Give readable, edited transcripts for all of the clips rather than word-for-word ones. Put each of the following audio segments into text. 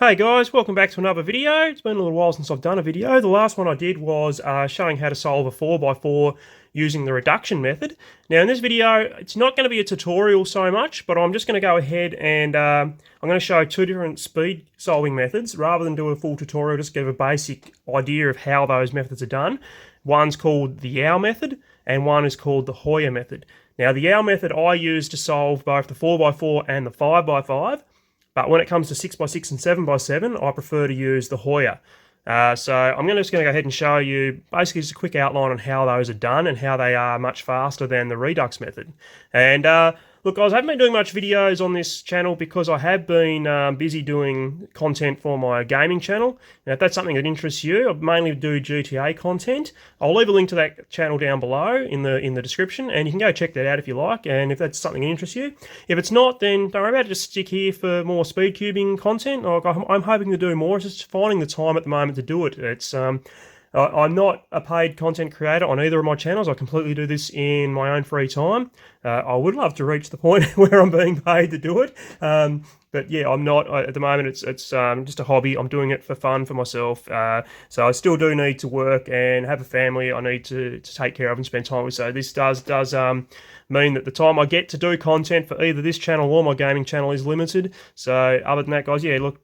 Hey guys, welcome back to another video. It's been a little while since I've done a video. The last one I did was showing how to solve a 4x4 using the reduction method. Now in this video, it's not going to be a tutorial so much, but I'm just going to go ahead and I'm going to show two different speed solving methods rather than do a full tutorial, just give a basic idea of how those methods are done. One's called the Yau method and one is called the Hoya method. Now the Yau method I use to solve both the 4x4 and the 5x5. But when it comes to 6x6 and 7x7, I prefer to use the Hoya. So I'm just going to go ahead and show you basically just a quick outline on how those are done and how they are much faster than the Redux method. And look, guys, I haven't been doing much videos on this channel because I have been busy doing content for my gaming channel. Now, if that's something that interests you, I mainly do GTA content. I'll leave a link to that channel down below in the description, and you can go check that out if you like, and if that's something that interests you. If it's not, then don't worry about it, just stick here for more speed cubing content. I'm hoping to do more, it's just finding the time at the moment to do it. I'm not a paid content creator on either of my channels. I completely do this in my own free time. I would love to reach the point where I'm being paid to do it. But yeah, I'm not at the moment. It's just a hobby. I'm doing it for fun for myself. So I still do need to work and have a family I need to take care of and spend time with. So this does mean that the time I get to do content for either this channel or my gaming channel is limited. So other than that, guys, yeah, look,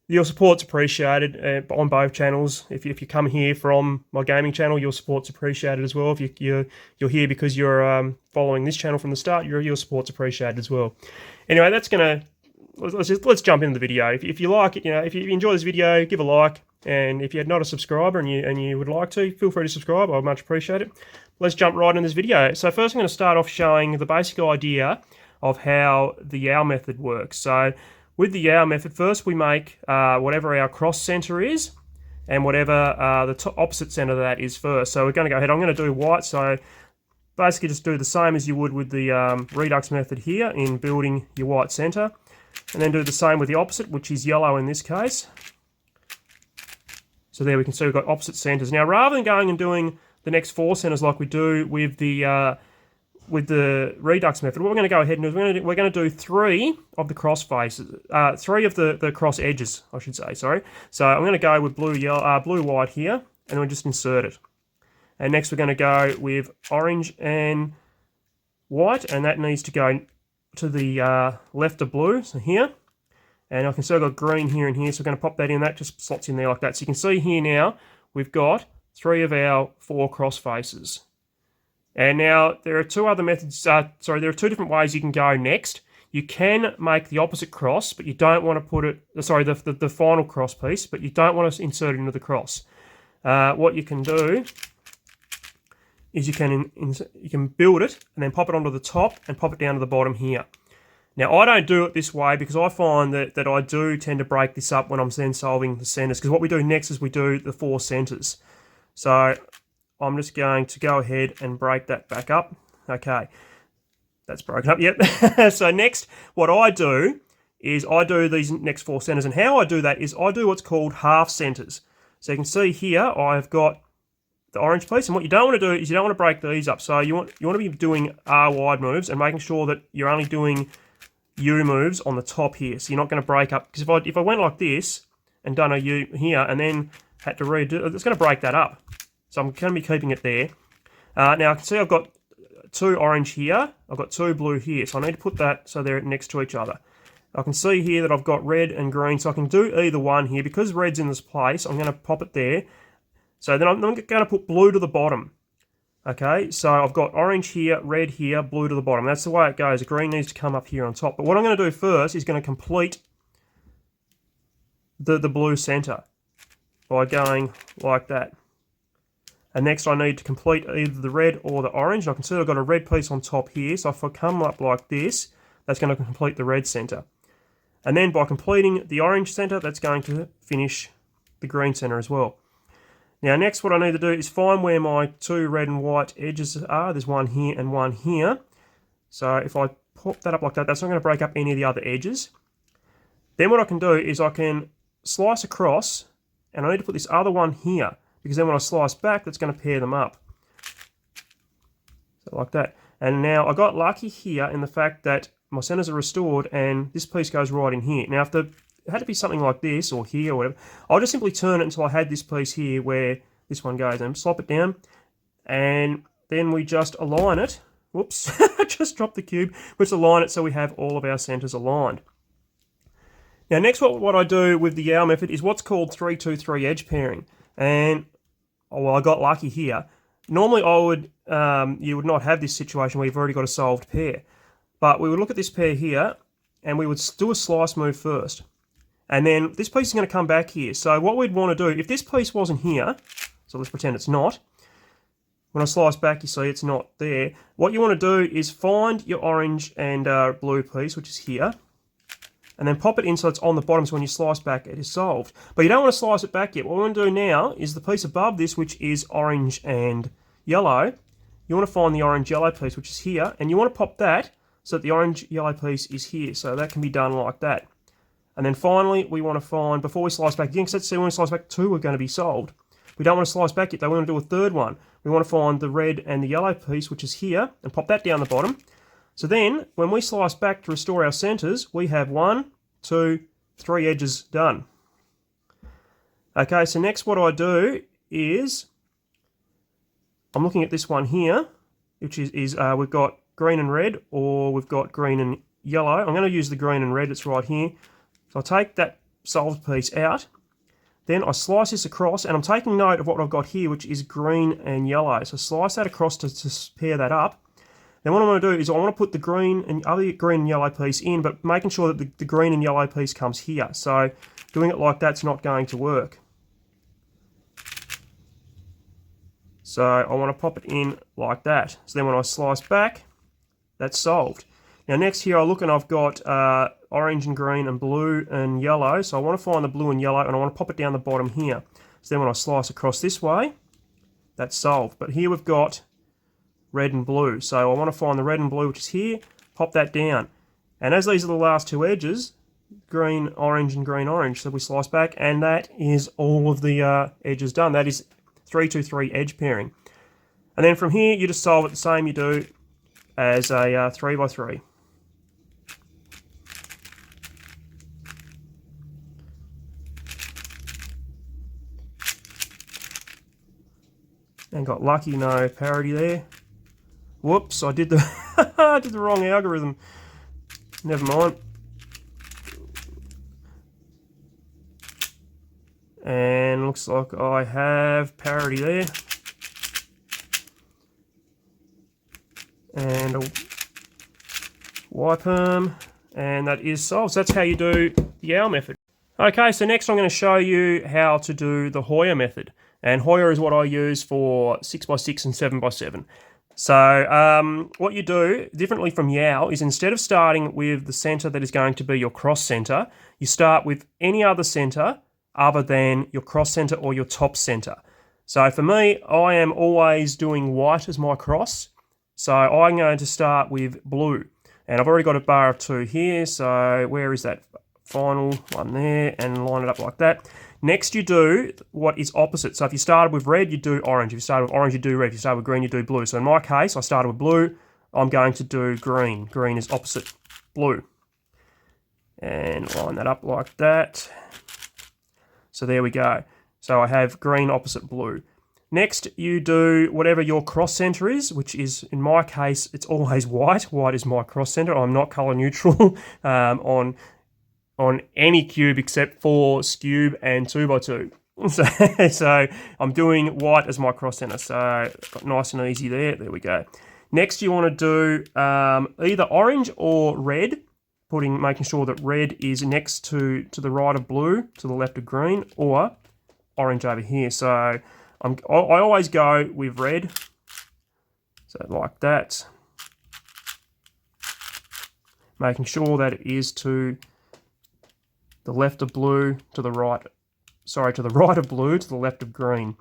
your support's appreciated on both channels. If you come here from my gaming channel, your support's appreciated as well. If you're here because you're following this channel from the start, your support's appreciated as well. Anyway, let's jump into the video. If you like it, if you enjoy this video, give a like. And if you're not a subscriber and you would like to, feel free to subscribe. I'd much appreciate it. Let's jump right in this video. So first, I'm going to start off showing the basic idea of how the Yau method works. So with the Yau method, first we make whatever our cross center is and whatever the opposite center of that is first. So we're going to go ahead, I'm going to do white, so basically just do the same as you would with the Redux method here in building your white center. And then do the same with the opposite, which is yellow in this case. So there we can see we've got opposite centers. Now rather than going and doing the next four centers like we do with the Redux method, what we're going to go ahead and do is we're going to do three of the cross faces, three of the cross edges, I should say, sorry. So I'm going to go with blue, white here, and we'll just insert it. And next we're going to go with orange and white, and that needs to go to the left of blue, so here. And I can see I've got green here and here, so we're going to pop that in, that just slots in there like that. So you can see here now, we've got three of our four cross faces. And now there are two other methods, there are two different ways you can go next. You can make the opposite cross, but you don't want to put it, the final cross piece, but you don't want to insert it into the cross. What you can do is you can build it and then pop it onto the top and pop it down to the bottom here. Now I don't do it this way because I find that I do tend to break this up when I'm then solving the centers, because what we do next is we do the four centers. So I'm just going to go ahead and break that back up. Okay, that's broken up, yep. So next, what I do is I do these next four centers, and how I do that is I do what's called half centers. So you can see here I've got the orange piece, and what you don't want to do is you don't want to break these up. So you want to be doing R wide moves and making sure that you're only doing U moves on the top here. So you're not going to break up, because if I went like this and done a U here and then had to redo, it's going to break that up. So I'm going to be keeping it there. Now I can see I've got two orange here, I've got two blue here, so I need to put that so they're next to each other. I can see here that I've got red and green, so I can do either one here. Because red's in this place, I'm going to pop it there. So then I'm going to put blue to the bottom. Okay, so I've got orange here, red here, blue to the bottom. That's the way it goes. Green needs to come up here on top. But what I'm going to do first is going to complete the blue center by going like that. And next I need to complete either the red or the orange. And I can see I've got a red piece on top here. So if I come up like this, that's going to complete the red center. And then by completing the orange center, that's going to finish the green center as well. Now next what I need to do is find where my two red and white edges are. There's one here and one here. So if I pop that up like that, that's not going to break up any of the other edges. Then what I can do is I can slice across, and I need to put this other one here, because then when I slice back, that's going to pair them up. So like that. And now I got lucky here in the fact that my centers are restored and this piece goes right in here. Now had to be something like this or here or whatever. I'll just simply turn it until I had this piece here where this one goes, and slop it down, and then we just align it. Whoops, I just dropped the cube. We just align it so we have all of our centers aligned. Now next what I do with the Yau method is what's called 3-2-3 edge pairing. And, oh, well, I got lucky here. Normally you would not have this situation where you've already got a solved pair. But we would look at this pair here, and we would do a slice move first. And then this piece is going to come back here. So what we'd want to do, if this piece wasn't here, so let's pretend it's not. When I slice back, you see it's not there. What you want to do is find your orange and blue piece, which is here, and then pop it in so it's on the bottom, so when you slice back, it is solved. But you don't want to slice it back yet. What we want to do now is the piece above this, which is orange and yellow. You want to find the orange-yellow piece, which is here, and you want to pop that so that the orange-yellow piece is here. So that can be done like that. And then finally, we want to find, before we slice back again, because let's see, when we slice back 2, we're going to be solved. We don't want to slice back yet, though. We want to do a third one. We want to find the red and the yellow piece, which is here, and pop that down the bottom. So then, when we slice back to restore our centers, we have 1, 2, 3 edges done. Okay, so next what I do is, I'm looking at this one here, which is we've got green and red, or we've got green and yellow. I'm going to use the green and red, it's right here. So I take that solved piece out. Then I slice this across, and I'm taking note of what I've got here, which is green and yellow. So slice that across to pair that up. Then what I want to do is I want to put the green and yellow piece in, but making sure that the green and yellow piece comes here. So doing it like that's not going to work. So I want to pop it in like that. So then when I slice back, that's solved. Now next here I look and I've got orange and green and blue and yellow. So I want to find the blue and yellow, and I want to pop it down the bottom here. So then when I slice across this way, that's solved. But here we've got red and blue. So I want to find the red and blue, which is here, pop that down. And as these are the last 2 edges, green, orange, and green, orange, so we slice back, and that is all of the edges done. That is 3-2-3 edge pairing. And then from here, you just solve it the same you do as a 3x3. And got lucky, no parity there. Whoops, I did the I did the wrong algorithm. Never mind. And looks like I have parity there. And I'll wipe them, and that is solved. So that's how you do the Yau method. Okay, so next I'm going to show you how to do the Hoya method. And Hoya is what I use for 6x6 and 7x7. So what you do, differently from Yau, is instead of starting with the center that is going to be your cross center, you start with any other center other than your cross center or your top center. So for me, I am always doing white as my cross. So I'm going to start with blue. And I've already got a bar of 2 here, so where is that final one there? And line it up like that. Next you do what is opposite. So if you started with red, you do orange. If you started with orange, you do red. If you started with green, you do blue. So in my case, I started with blue. I'm going to do green. Green is opposite blue. And line that up like that. So there we go. So I have green opposite blue. Next, you do whatever your cross center is, which is, in my case, it's always white. White is my cross center. I'm not color neutral on any cube except for Scube and 2x2. So I'm doing white as my cross center. So nice and easy there. There we go. Next, you want to do either orange or red, making sure that red is next to the right of blue, to the left of green, or orange over here. So I always go with red, so like that, making sure that it is to the left of blue, to the right of blue, to the left of green.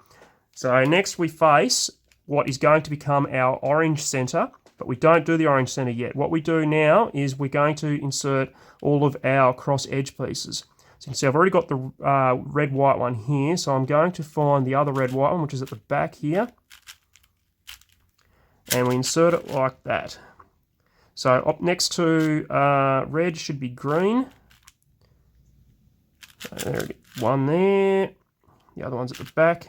So next we face what is going to become our orange center, but we don't do the orange center yet. What we do now is we're going to insert all of our cross edge pieces. So you can see I've already got the red-white one here, so I'm going to find the other red-white one, which is at the back here. And we insert it like that. So up next to red should be green. There, one there. The other one's at the back.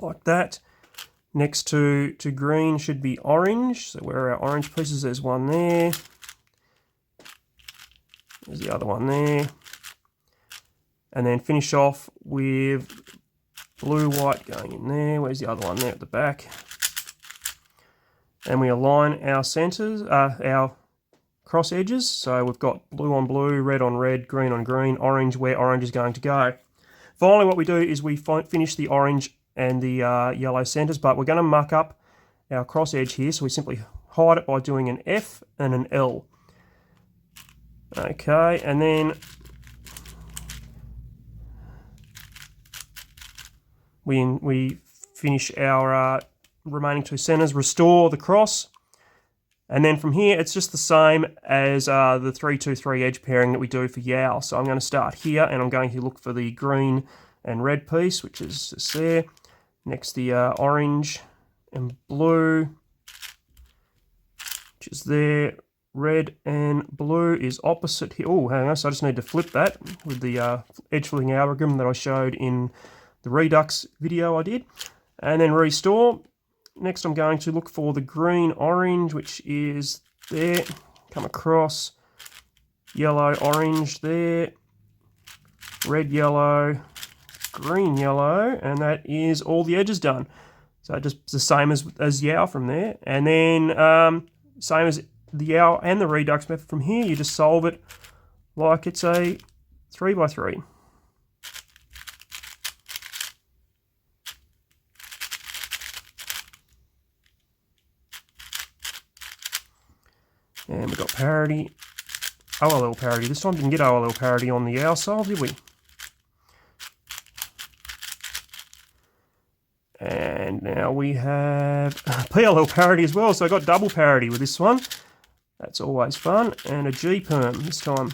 Like that. Next to green should be orange. So where are our orange pieces? There's one there. There's the other one there. And then finish off with blue, white going in there. Where's the other one there at the back? And we align our centers, our cross edges. So we've got blue on blue, red on red, green on green, orange where orange is going to go. Finally, what we do is we finish the orange and the yellow centers, but we're going to muck up our cross edge here. So we simply hide it by doing an F and an L. Okay, and then we finish our remaining two centers, restore the cross, and then from here it's just the same as the 3-2-3 edge pairing that we do for Yau. So I'm going to start here and I'm going to look for the green and red piece, which is just there. Next the orange and blue, which is there. Red and blue is opposite here. Oh, hang on, so I just need to flip that with the edge flipping algorithm that I showed in the Redux video I did. And then restore. Next I'm going to look for the green orange, which is there. Come across. Yellow orange there. Red yellow. Green yellow. And that is all the edges done. So just the same as Yau from there. And then same as the Yau and the Redux method from here, you just solve it like it's a 3x3. And we've got parity, OLL parity. This time didn't get OLL parity on the Yau solve, did we? And now we have PLL parity as well, so I got double parity with this one. That's always fun. And a G-perm this time.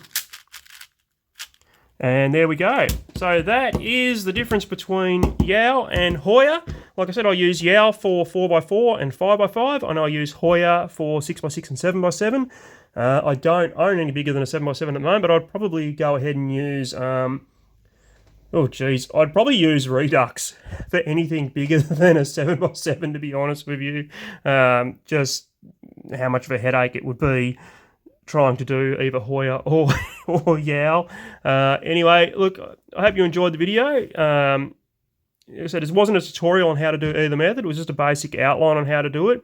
And there we go. So that is the difference between Yau and Hoya. Like I said, I use Yau for 4x4 and 5x5, and I use Hoya for 6x6 and 7x7. I don't own any bigger than a 7x7 at the moment, but I'd probably go ahead and use... I'd probably use Redux for anything bigger than a 7x7, to be honest with you. Just how much of a headache it would be trying to do either Hoya or Yau. Anyway, look, I hope you enjoyed the video. Like I said, it wasn't a tutorial on how to do either method. It was just a basic outline on how to do it.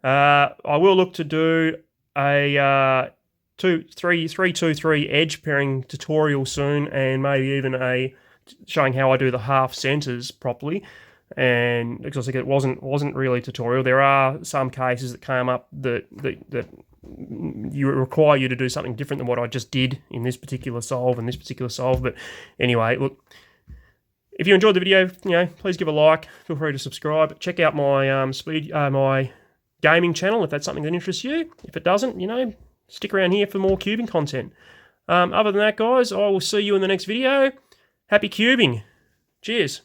I will look to do a 3-2-3 edge pairing tutorial soon, and maybe even a showing how I do the half centers properly. And because it wasn't really a tutorial, there are some cases that came up that you require you to do something different than what I just did in this particular solve and this particular solve. But anyway, look, if you enjoyed the video, please give a like. Feel free to subscribe. Check out my my gaming channel if that's something that interests you. If it doesn't, stick around here for more cubing content. Other than that, guys, I will see you in the next video. Happy cubing. Cheers.